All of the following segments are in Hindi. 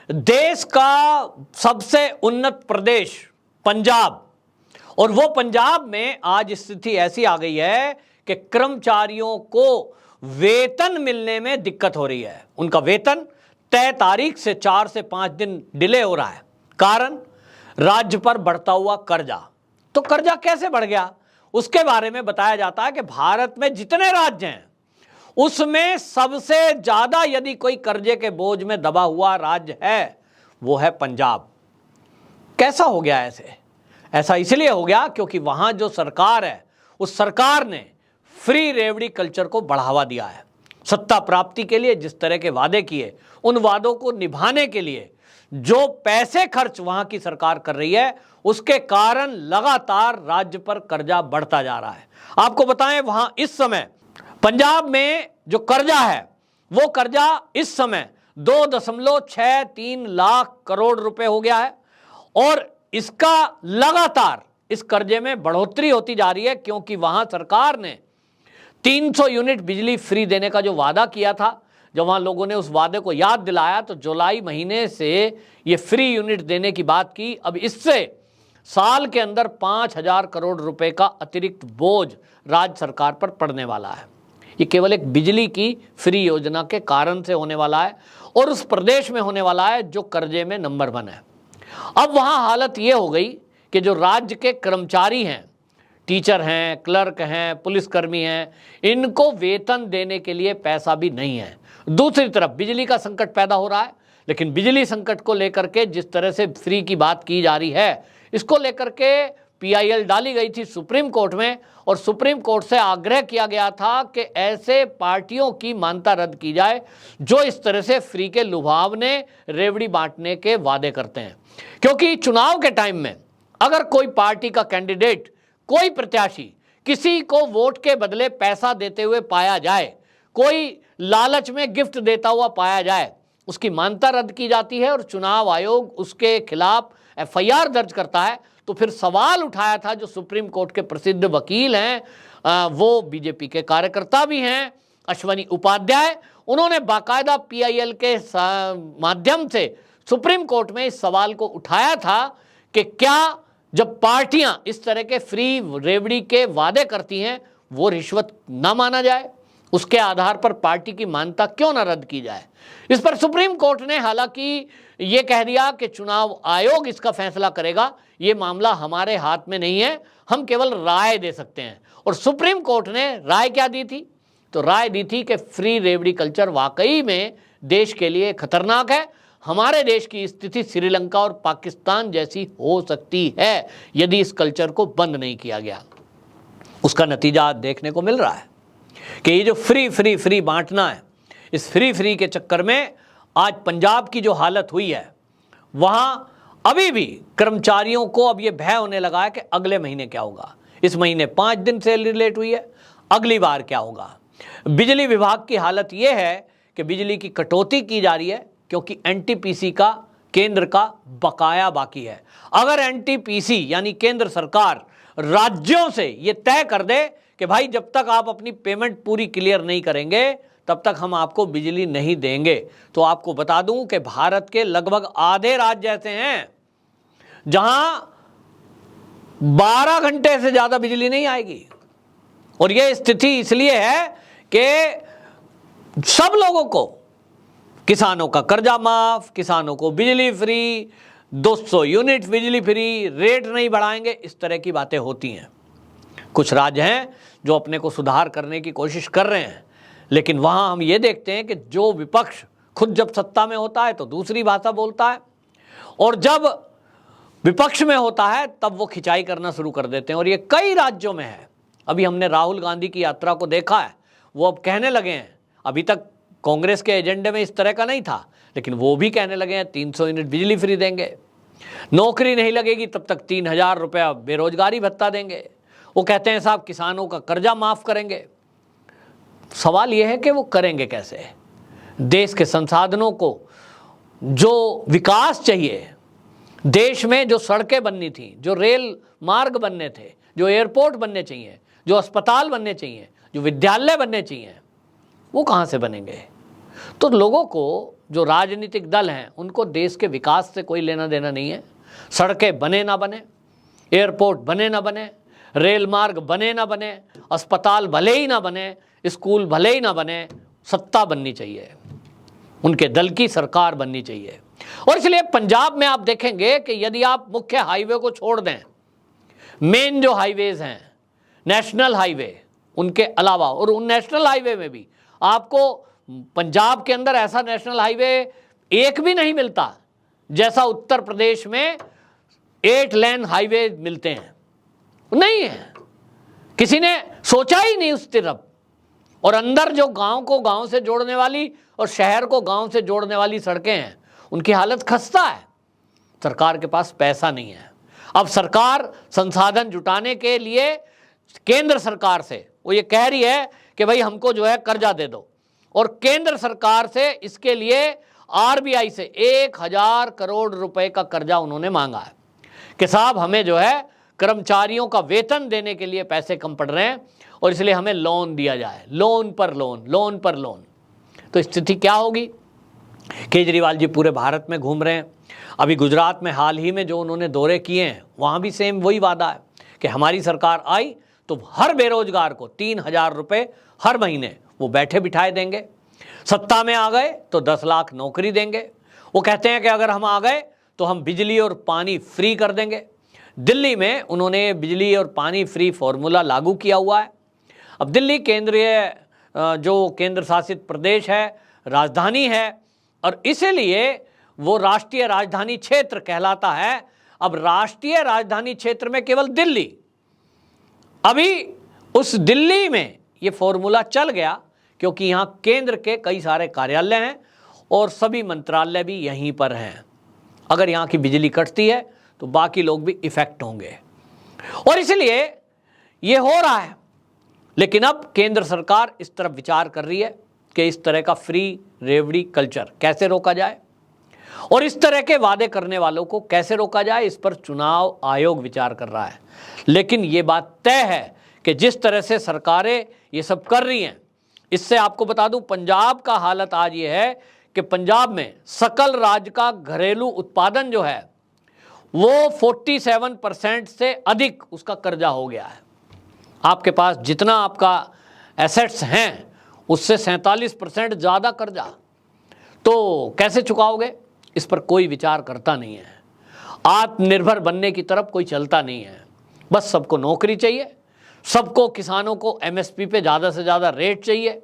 देश का सबसे उन्नत प्रदेश पंजाब, और वो पंजाब में आज स्थिति ऐसी आ गई है कि कर्मचारियों को वेतन मिलने में दिक्कत हो रही है। उनका वेतन तय तारीख से 4 से 5 दिन डिले हो रहा है। कारण राज्य पर बढ़ता हुआ कर्जा। तो कर्जा कैसे बढ़ गया उसके बारे में बताया जाता है कि भारत में जितने राज्य हैं उसमें सबसे ज्यादा यदि कोई कर्जे के बोझ में दबा हुआ राज्य है वो है पंजाब। कैसा हो गया ऐसे? ऐसा इसलिए हो गया क्योंकि वहां जो सरकार है उस सरकार ने फ्री रेवड़ी कल्चर को बढ़ावा दिया है। सत्ता प्राप्ति के लिए जिस तरह के वादे किए उन वादों को निभाने के लिए जो पैसे खर्च वहां की सरकार कर रही है उसके कारण लगातार राज्य पर कर्जा बढ़ता जा रहा है। आपको बताएं वहां इस समय पंजाब में जो कर्जा है वो कर्जा इस समय 2.63 लाख करोड़ रुपए हो गया है और इसका लगातार इस कर्जे में बढ़ोतरी होती जा रही है क्योंकि वहां सरकार ने 300 यूनिट बिजली फ्री देने का जो वादा किया था, जब वहां लोगों ने उस वादे को याद दिलाया तो जुलाई महीने से ये फ्री यूनिट देने की बात की। अब इससे साल के अंदर 5,000 करोड़ रुपए का अतिरिक्त बोझ राज्य सरकार पर पड़ने वाला है। ये केवल एक बिजली की फ्री योजना के कारण से होने वाला है और उस प्रदेश में होने वाला है जो कर्जे में नंबर 1 है। अब वहां हालत ये हो गई कि जो राज्य के कर्मचारी हैं, टीचर हैं, क्लर्क हैं, पुलिसकर्मी हैं, इनको वेतन देने के लिए पैसा भी नहीं है। दूसरी तरफ बिजली का संकट पैदा हो रहा है, लेकिन बिजली संकट को लेकर के जिस तरह से फ्री की बात की जा रही है इसको लेकर के PIL डाली गई थी सुप्रीम कोर्ट में और सुप्रीम कोर्ट से आग्रह किया गया था कि ऐसे पार्टियों की मान्यता रद्द की जाए जो इस तरह से फ्री के लुभावने रेवड़ी बांटने के वादे करते हैं। क्योंकि चुनाव के टाइम में अगर कोई पार्टी का कैंडिडेट, कोई प्रत्याशी किसी को वोट के बदले पैसा देते हुए पाया जाए, कोई लालच में गिफ्ट देता हुआ पाया जाए, उसकी मान्यता रद्द की जाती है और चुनाव आयोग उसके खिलाफ FIR दर्ज करता है। तो फिर सवाल उठाया था जो सुप्रीम कोर्ट के प्रसिद्ध वकील हैं, वो बीजेपी के कार्यकर्ता भी हैं, अश्वनी उपाध्याय, उन्होंने बाकायदा PIL के माध्यम से सुप्रीम कोर्ट में इस सवाल को उठाया था कि क्या जब पार्टियां इस तरह के फ्री रेवड़ी के वादे करती हैं वो रिश्वत ना माना जाए, उसके आधार पर पार्टी की मान्यता क्यों ना रद्द की जाए। इस पर सुप्रीम कोर्ट ने हालांकि ये कह दिया कि चुनाव आयोग इसका फैसला करेगा, ये मामला हमारे हाथ में नहीं है, हम केवल राय दे सकते हैं। और सुप्रीम कोर्ट ने राय क्या दी थी? तो राय दी थी कि फ्री रेवड़ी कल्चर वाकई में देश के लिए खतरनाक है। हमारे देश की स्थिति श्रीलंका और पाकिस्तान जैसी हो सकती है यदि इस कल्चर को बंद नहीं किया गया। उसका नतीजा आज देखने को मिल रहा है कि ये जो फ्री बांटना है, इस फ्री के चक्कर में आज पंजाब की जो हालत हुई है वहां अभी भी कर्मचारियों को अब ये भय होने लगा है कि अगले महीने क्या होगा। इस महीने 5 दिन सैलरी लेट हुई है, अगली बार क्या होगा। बिजली विभाग की हालत ये है कि बिजली की कटौती की जा रही है क्योंकि NTPC का केंद्र का बकाया बाकी है। अगर NTPC यानी केंद्र सरकार राज्यों से ये तय कर दे कि भाई जब तक आप अपनी पेमेंट पूरी क्लियर नहीं करेंगे तब तक हम आपको बिजली नहीं देंगे, तो आपको बता दूं कि भारत के लगभग आधे राज्य ऐसे हैं जहां 12 घंटे से ज्यादा बिजली नहीं आएगी। और यह स्थिति इसलिए है कि सब लोगों को, किसानों का कर्जा माफ, किसानों को बिजली फ्री, 200 यूनिट बिजली फ्री, रेट नहीं बढ़ाएंगे, इस तरह की बातें होती हैं। कुछ राज्य हैं जो अपने को सुधार करने की कोशिश कर रहे हैं, लेकिन वहां हम ये देखते हैं कि जो विपक्ष खुद जब सत्ता में होता है तो दूसरी भाषा बोलता है और जब विपक्ष में होता है तब वो खिंचाई करना शुरू कर देते हैं। और ये कई राज्यों में है। अभी हमने राहुल गांधी की यात्रा को देखा है, वो अब कहने लगे हैं, अभी तक कांग्रेस के एजेंडे में इस तरह का नहीं था, लेकिन वो भी कहने लगे हैं 300 यूनिट बिजली फ्री देंगे, नौकरी नहीं लगेगी तब तक 3,000 रुपया बेरोजगारी भत्ता देंगे। वो कहते हैं साहब किसानों का कर्जा माफ करेंगे। सवाल यह है कि वो करेंगे कैसे? देश के संसाधनों को, जो विकास चाहिए, देश में जो सड़कें बननी थी, जो रेल मार्ग बनने थे, जो एयरपोर्ट बनने चाहिए, जो अस्पताल बनने चाहिए, जो विद्यालय बनने चाहिए, वो कहाँ से बनेंगे? तो लोगों को, जो राजनीतिक दल हैं, उनको देश के विकास से कोई लेना देना नहीं है। सड़कें बने ना बने, एयरपोर्ट बने ना बने, रेल मार्ग बने ना बने, अस्पताल भले ही ना बने, स्कूल भले ही ना बने, सत्ता बननी चाहिए, उनके दल की सरकार बननी चाहिए। और इसलिए पंजाब में आप देखेंगे कि यदि आप मुख्य हाईवे को छोड़ दें, मेन जो हाईवेज हैं, नेशनल हाईवे, उनके अलावा, और उन नेशनल हाईवे में भी आपको पंजाब के अंदर ऐसा नेशनल हाईवे एक भी नहीं मिलता जैसा उत्तर प्रदेश में 8 लेन हाईवे मिलते हैं, नहीं है, किसी ने सोचा ही नहीं उस तरफ। और अंदर जो गांव को गांव से जोड़ने वाली और शहर को गांव से जोड़ने वाली सड़कें हैं, उनकी हालत खस्ता है। सरकार के पास पैसा नहीं है। अब सरकार संसाधन जुटाने के लिए केंद्र सरकार से वो ये कह रही है कि भाई हमको जो है कर्जा दे दो, और केंद्र सरकार से इसके लिए आरबीआई से 1000 करोड़ रुपए का कर्जा उन्होंने मांगा है कि साहब हमें जो है कर्मचारियों का वेतन देने के लिए पैसे कम पड़ रहे हैं और इसलिए हमें लोन दिया जाए, लोन पर लोन, लोन पर लोन। तो स्थिति क्या होगी? केजरीवाल जी पूरे भारत में घूम रहे हैं। अभी गुजरात में हाल ही में जो उन्होंने दौरे किए हैं, वहाँ भी सेम वही वादा है कि हमारी सरकार आई तो हर बेरोजगार को 3000 रुपये हर महीने वो बैठे बिठाए देंगे। सत्ता में आ गए तो 10 लाख नौकरी देंगे। वो कहते हैं कि अगर हम आ गए तो हम बिजली और पानी फ्री कर देंगे। दिल्ली में उन्होंने बिजली और पानी फ्री फॉर्मूला लागू किया हुआ है। अब दिल्ली केंद्रीय जो केंद्र शासित प्रदेश है, राजधानी है, और इसीलिए वो राष्ट्रीय राजधानी क्षेत्र कहलाता है। अब राष्ट्रीय राजधानी क्षेत्र में केवल दिल्ली, अभी उस दिल्ली में ये फॉर्मूला चल गया क्योंकि यहाँ केंद्र के कई सारे कार्यालय हैं और सभी मंत्रालय भी यहीं पर हैं। अगर यहाँ की बिजली कटती है तो बाकी लोग भी इफेक्ट होंगे, और इसलिए ये हो रहा है। लेकिन अब केंद्र सरकार इस तरफ विचार कर रही है कि इस तरह का फ्री रेवड़ी कल्चर कैसे रोका जाए और इस तरह के वादे करने वालों को कैसे रोका जाए, इस पर चुनाव आयोग विचार कर रहा है। लेकिन ये बात तय है कि जिस तरह से सरकारें ये सब कर रही हैं, इससे आपको बता दूं पंजाब का हालत आज ये है कि पंजाब में सकल राज्य का घरेलू उत्पादन जो है वो 47% से अधिक उसका कर्जा हो गया है। आपके पास जितना आपका एसेट्स हैं उससे 47% ज़्यादा कर्जा, तो कैसे चुकाओगे? इस पर कोई विचार करता नहीं है। आत्मनिर्भर बनने की तरफ कोई चलता नहीं है। बस सबको नौकरी चाहिए, सबको, किसानों को एमएसपी पे ज़्यादा से ज़्यादा रेट चाहिए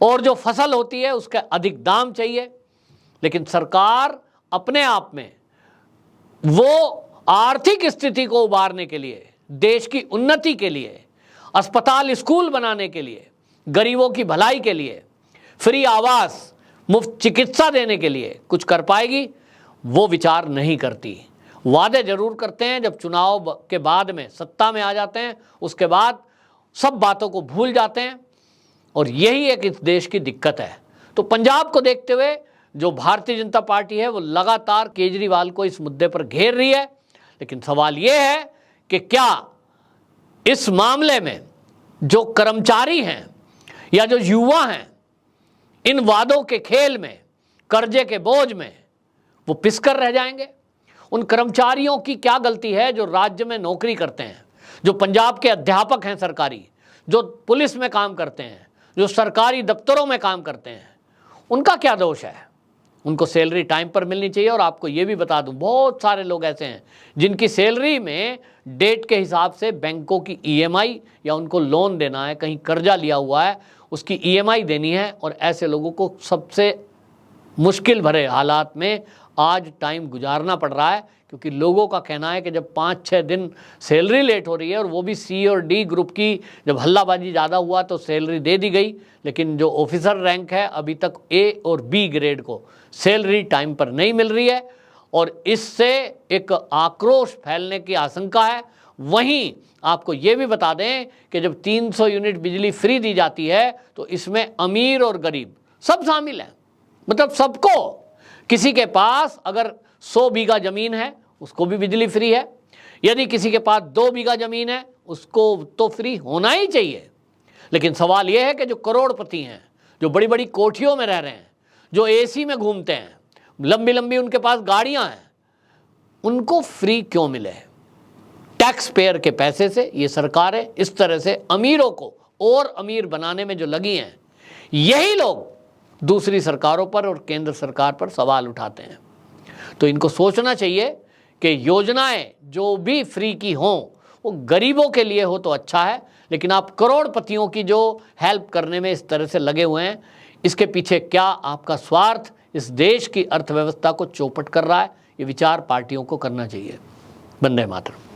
और जो फसल होती है उसका अधिक दाम चाहिए। लेकिन सरकार अपने आप में वो आर्थिक स्थिति को उबारने के लिए, देश की उन्नति के लिए, अस्पताल स्कूल बनाने के लिए, गरीबों की भलाई के लिए, फ्री आवास, मुफ्त चिकित्सा देने के लिए कुछ कर पाएगी? वो विचार नहीं करती। वादे जरूर करते हैं, जब चुनाव के बाद में सत्ता में आ जाते हैं उसके बाद सब बातों को भूल जाते हैं, और यही एक इस देश की दिक्कत है। तो पंजाब को देखते हुए जो भारतीय जनता पार्टी है वो लगातार केजरीवाल को इस मुद्दे पर घेर रही है। लेकिन सवाल ये है कि क्या इस मामले में जो कर्मचारी हैं या जो युवा हैं, इन वादों के खेल में, कर्जे के बोझ में वो पिसकर रह जाएंगे? उन कर्मचारियों की क्या गलती है जो राज्य में नौकरी करते हैं, जो पंजाब के अध्यापक हैं सरकारी, जो पुलिस में काम करते हैं, जो सरकारी दफ्तरों में काम करते हैं, उनका क्या दोष है? उनको सैलरी टाइम पर मिलनी चाहिए। और आपको ये भी बता दूं, बहुत सारे लोग ऐसे हैं जिनकी सैलरी में डेट के हिसाब से बैंकों की ईएमआई या उनको लोन देना है, कहीं कर्जा लिया हुआ है उसकी ईएमआई देनी है, और ऐसे लोगों को सबसे मुश्किल भरे हालात में आज टाइम गुजारना पड़ रहा है। क्योंकि लोगों का कहना है कि जब 5-6 दिन सैलरी लेट हो रही है, और वो भी सी और डी ग्रुप की, जब हल्लाबाजी ज़्यादा हुआ तो सैलरी दे दी गई, लेकिन जो ऑफिसर रैंक है अभी तक ए और बी ग्रेड को सैलरी टाइम पर नहीं मिल रही है, और इससे एक आक्रोश फैलने की आशंका है। वहीं आपको ये भी बता दें कि जब 300 यूनिट बिजली फ्री दी जाती है तो इसमें अमीर और गरीब सब शामिल हैं, मतलब सबको। किसी के पास अगर 100 बीघा ज़मीन है उसको भी बिजली फ्री है, यदि किसी के पास 2 बीघा ज़मीन है उसको तो फ्री होना ही चाहिए। लेकिन सवाल यह है कि जो करोड़पति हैं, जो बड़ी बड़ी कोठियों में रह रहे हैं, जो एसी में घूमते हैं, लंबी लंबी उनके पास गाड़ियां हैं, उनको फ्री क्यों मिले? टैक्स पेयर के पैसे से ये सरकारें इस तरह से अमीरों को और अमीर बनाने में जो लगी हैं, यही लोग दूसरी सरकारों पर और केंद्र सरकार पर सवाल उठाते हैं। तो इनको सोचना चाहिए कि योजनाएं जो भी फ्री की हों वो गरीबों के लिए हो तो अच्छा है, लेकिन आप करोड़पतियों की जो हेल्प करने में इस तरह से लगे हुए हैं, इसके पीछे क्या आपका स्वार्थ इस देश की अर्थव्यवस्था को चौपट कर रहा है? ये विचार पार्टियों को करना चाहिए। वंदे मातरम।